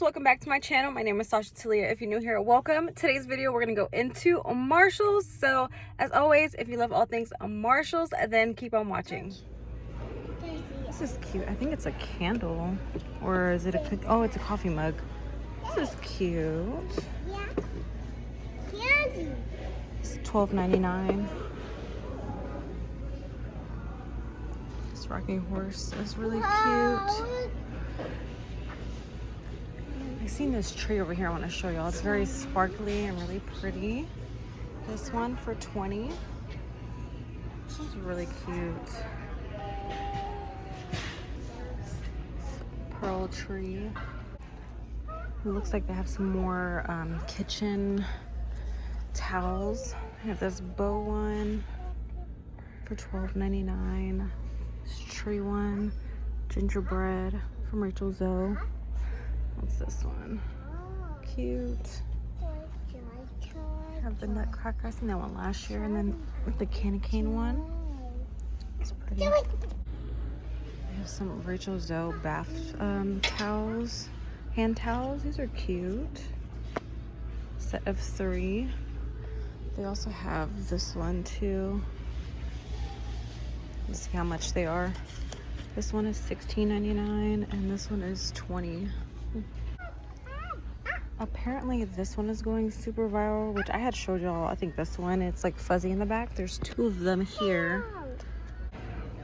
welcome back to my channel. My name is Sasha Talia. If you're new here, welcome. Today's video we're gonna go into Marshalls. So as always, if you love all things Marshalls, then keep on watching. This is cute. I think it's a candle, or is it a oh, it's a coffee mug. This is cute. Yeah. Candy. It's $12.99. This rocking horse is really cute. I've seen this tree over here I want to show y'all. It's very sparkly and really pretty. This one for $20. This is really cute. Pearl tree. It looks like they have some more kitchen towels. I have this bow one for $12.99. This tree one, gingerbread from Rachel Zoe. What's this one? Cute. I have the nutcracker. I seen that one last year, and then the candy cane one. It's pretty. I have some Rachel Zoe bath towels, hand towels. These are cute. Set of 3. They also have this one too. Let's see how much they are. This one is $16.99 and this one is $20. Apparently this one is going super viral, which I had showed y'all. I think this one, it's like fuzzy in the back. There's 2 of them here.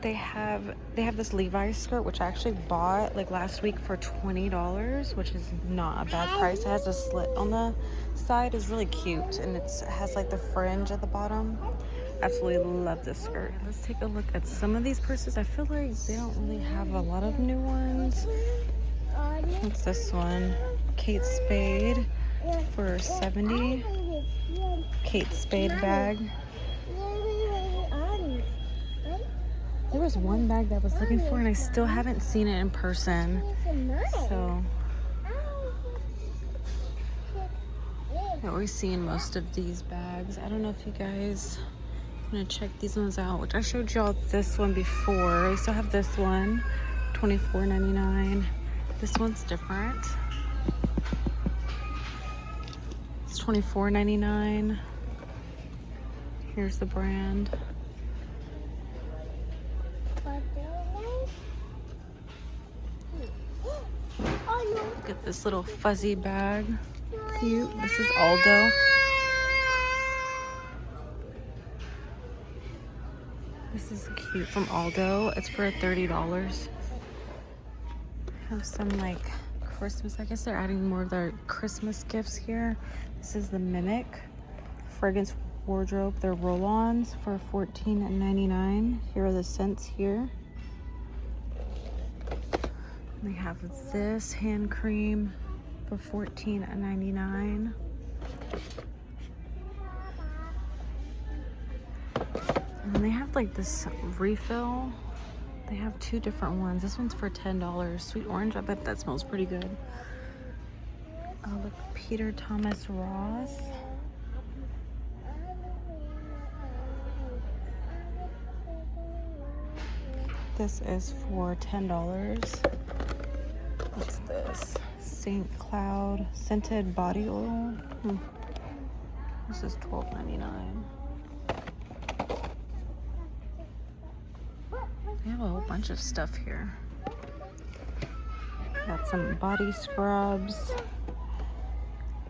They have this Levi's skirt, which I actually bought like last week for $20, which is not a bad price. It has a slit on the side. It's really cute, and it has like the fringe at the bottom. Absolutely love this skirt. Let's take a look at some of these purses. I feel like they don't really have a lot of new ones. What's this one? Kate Spade for $70. Kate Spade bag. There was one bag that I was looking for and I still haven't seen it in person. So I always seen most of these bags. I don't know if you guys want to check these ones out, which I showed y'all this one before. I still have this one, $24.99. This one's different. It's $24.99. Here's the brand. Look at this little fuzzy bag. Cute. This is Aldo. This is cute from Aldo. It's for $30. Have some like Christmas. I guess they're adding more of their Christmas gifts here. This is the Mimic fragrance wardrobe. They're roll-ons for $14.99. Here are the scents here. They have this hand cream for $14.99. And they have like this refill. They have 2 different ones. This one's for $10. Sweet orange. I bet that smells pretty good. Oh, look, Peter Thomas Roth. This is for $10. What's this? St. Cloud scented body oil. This is $12.99. They have a whole bunch of stuff here. Got some body scrubs.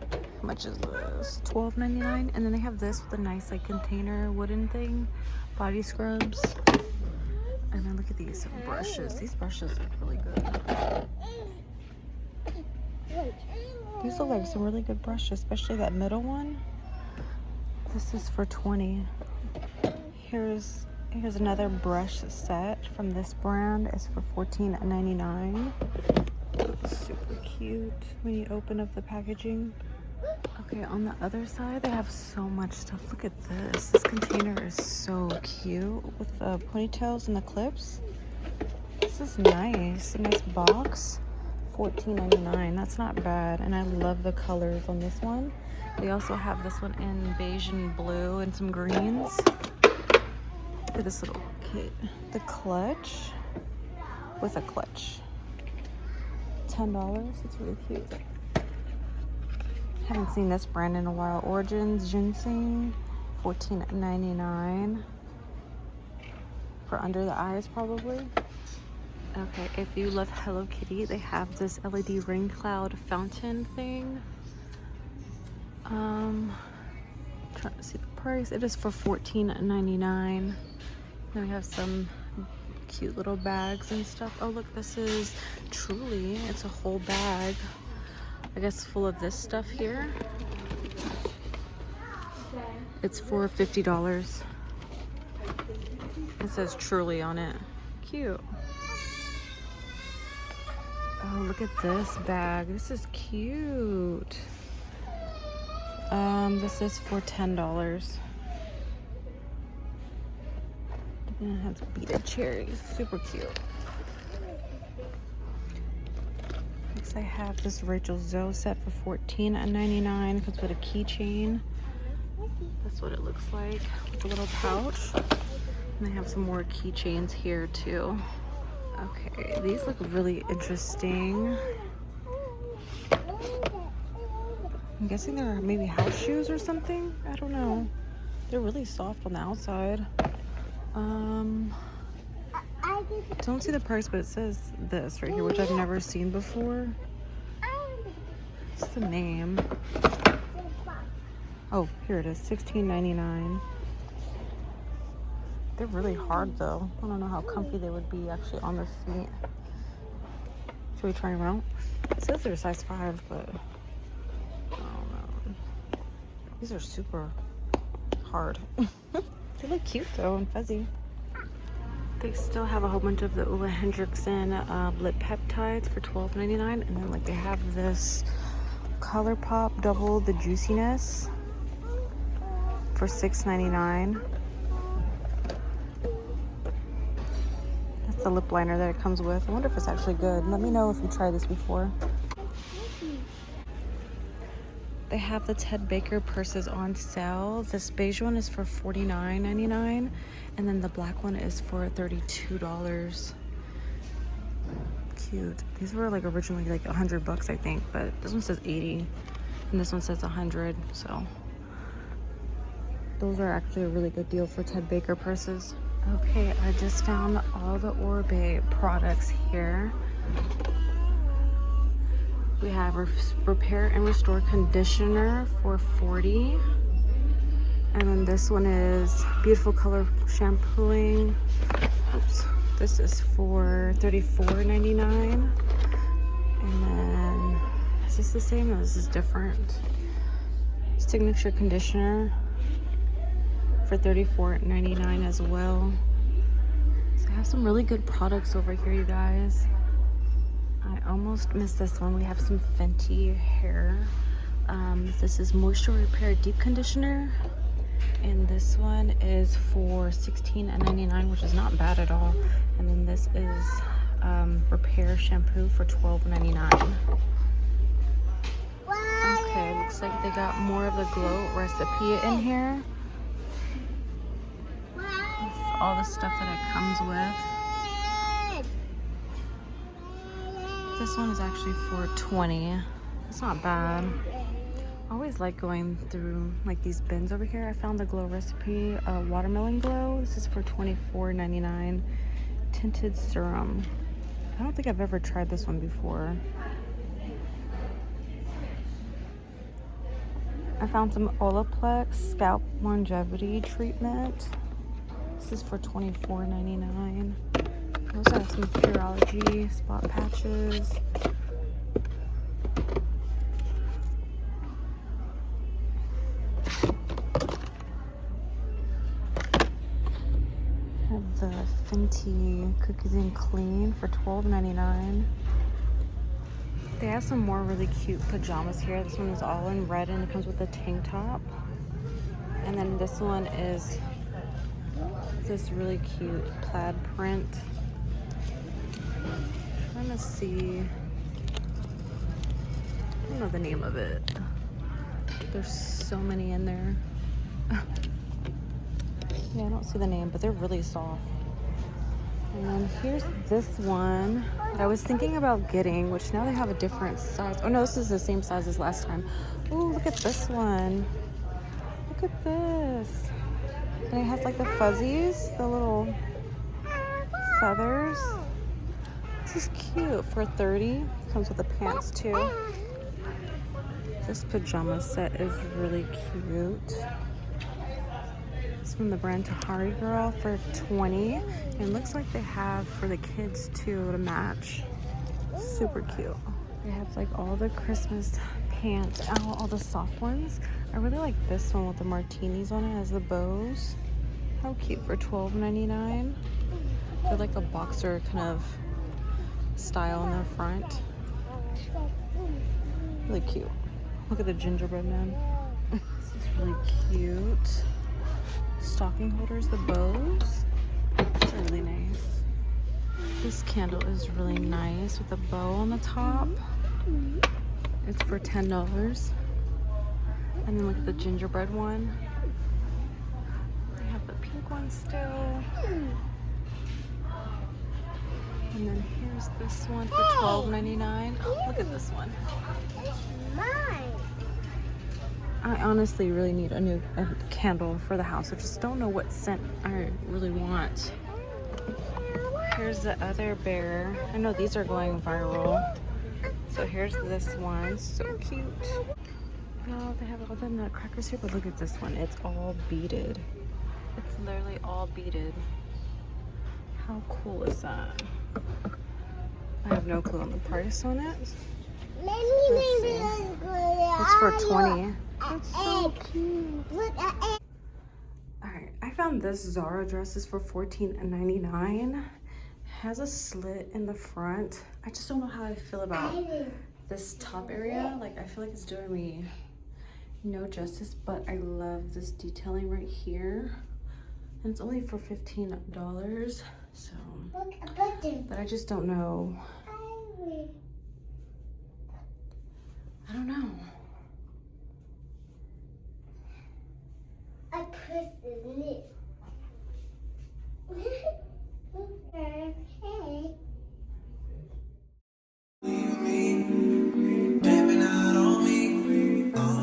How much is this? $12.99. And then they have this with a nice like container wooden thing. Body scrubs. And then look at these brushes. These brushes look really good. These look like some really good brushes, especially that middle one. This is for $20. Here's another brush set from this brand. It's for $14.99. Super cute when you open up the packaging. Okay, on the other side, they have so much stuff. Look at this. This container is so cute with the ponytails and the clips. This is nice. A nice box. $14.99. That's not bad. And I love the colors on this one. They also have this one in beige and blue and some greens. Look at this little kit. The clutch with a clutch. $10. It's really cute. Haven't seen this brand in a while. Origins Ginseng, $14.99 for under the eyes probably. Okay, if you love Hello Kitty, they have this LED rain cloud fountain thing. Trying to see the price. It is for $14.99. Then we have some cute little bags and stuff. Oh look, this is Truly. It's a whole bag, I guess, full of this stuff here. It's for $50. It says Truly on it. Cute. Oh, look at this bag. This is cute. This is for $10. And it has beaded cherries. Super cute. Next I have this Rachel Zoe set for $14.99. Comes with a keychain. That's what it looks like, with a little pouch. And they have some more keychains here too. Okay, these look really interesting. I'm guessing they're maybe house shoes or something. I don't know. They're really soft on the outside. Don't see the price, but it says this right here, which I've never seen before. What's the name? Oh, here it is, $16.99. They're really hard though. I don't know how comfy they would be actually on the feet. Should we try them out? It says they're size 5, but I don't know. These are super hard. They look cute though and fuzzy. They still have a whole bunch of the Ole Hendrickson lip peptides for $12.99, and then like they have this ColourPop double the juiciness for $6.99. That's the lip liner that it comes with. I wonder if it's actually good. Let me know if you tried this before. They have the Ted Baker purses on sale. This beige one is for $49.99, and then the black one is for $32. Cute. These were like originally like $100, I think, but this one says 80, and this one says 100. So those are actually a really good deal for Ted Baker purses. Okay, I just found all the Oribe products here. We have Repair and Restore Conditioner for $40. And then this one is Beautiful Color Shampooing. Oops. This is for $34.99. And then, is this the same? No, this is different. Signature Conditioner for $34.99 as well. So I have some really good products over here, you guys. I almost missed this one. We have some Fenty hair. This is Moisture Repair Deep Conditioner, and this one is for $16.99, which is not bad at all. And then this is Repair Shampoo for $12.99. Okay, looks like they got more of the Glow recipe in here. That's all the stuff that it comes with. This one is actually for $20. It's not bad. I always like going through like these bins over here. I found the Glow recipe Watermelon Glow. This is for $24.99. Tinted serum. I don't think I've ever tried this one before. I found some Olaplex Scalp Longevity Treatment. This is for $24.99. I also have some Pureology spot patches. I have the Fenty Cookies and Clean for $12.99. They have some more really cute pajamas here. This one is all in red and it comes with a tank top. And then this one is this really cute plaid print. I'm trying to see, I don't know the name of it. There's so many in there. Yeah, I don't see the name, but they're really soft. And then here's this one that I was thinking about getting, which now they have a different size. Oh no, this is the same size as last time. Oh, look at this one. Look at this. And it has like the fuzzies, the little feathers. This is cute for 30. Comes with the pants too. This pajama set is really cute. It's from the brand Tahari Girl for 20. And it looks like they have for the kids too to match. Super cute. They have like all the Christmas pants out, all the soft ones. I really like this one with the martinis on it as the bows. How cute for $12.99. They're like a boxer kind of style in the front. Really cute. Look at the gingerbread man. This is really cute. Stocking holders, the bows. These are really nice. This candle is really nice with a bow on the top. It's for $10. And then look at the gingerbread one. They have the pink one still. And then here's this one for $12.99. Oh, look at this one. Mine. I honestly really need a candle for the house. I just don't know what scent I really want. Here's the other bear. I know these are going viral. So here's this one. So cute. Oh, they have all the nutcrackers here, but look at this one. It's all beaded. It's literally all beaded. How cool is that? I have no clue on the price on it. It's for 20. That's so cute. Alright, I found this Zara dress is for $14.99. Has a slit in the front. I just don't know how I feel about this top area. Like, I feel like it's doing me no justice, but I love this detailing right here. And it's only for $15. So, but I just don't know. I don't know. I pressed it.